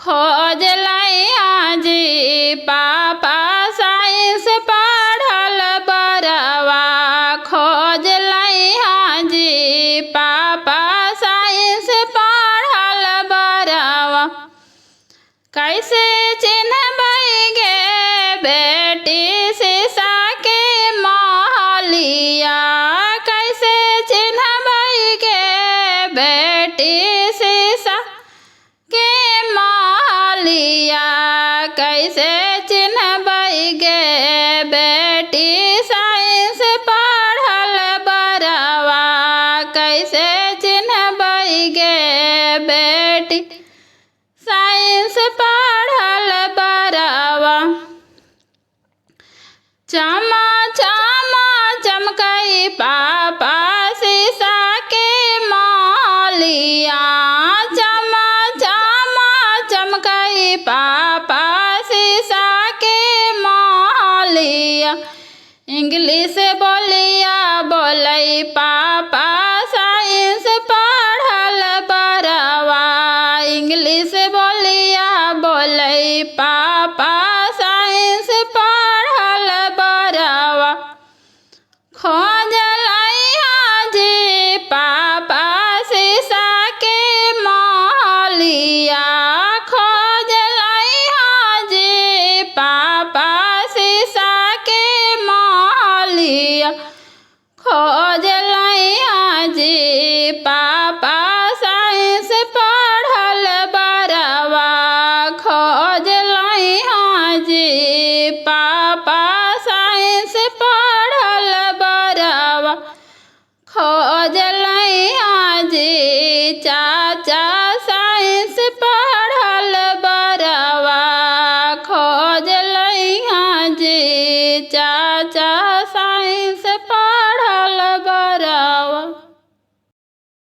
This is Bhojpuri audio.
खोज लैया जी पापा साइंस पढ़ल बरवा खोज लैया जी पापा साइंस पढ़ल बरवा कैसे चिन्हबै गे बेटी शीशा के महलिया कैसे चिन्हबै गे बेटी शीशा के महलिया कैसे चिन्हबै गे बेटी साइंस पढ़ल बरवा कैसे चिन्हबै गे बेटी साइंस पढ़ल बरवा चमा चमा चमकै पापा शीशा के महलिया चमा चमा चमकै पापा शीशा के महलिया इंग्लिश बोलिया बोलै पापा साइंस पढ़ल बरवा इंग्लिश बोलिया बोलै पापा साइंस पढ़ल बरवा खोज लैया जी पापा शीशा के महलिया खोज लैया जी पापा शीशा के महलिया खोज लैया जी पापा साइंस पढ़ल बरवा खोज लैया जी पापा साइंस पढ़ल बरवा खोज लैया जी चाचा साइंस पढ़ल बरवा खोज लैया जी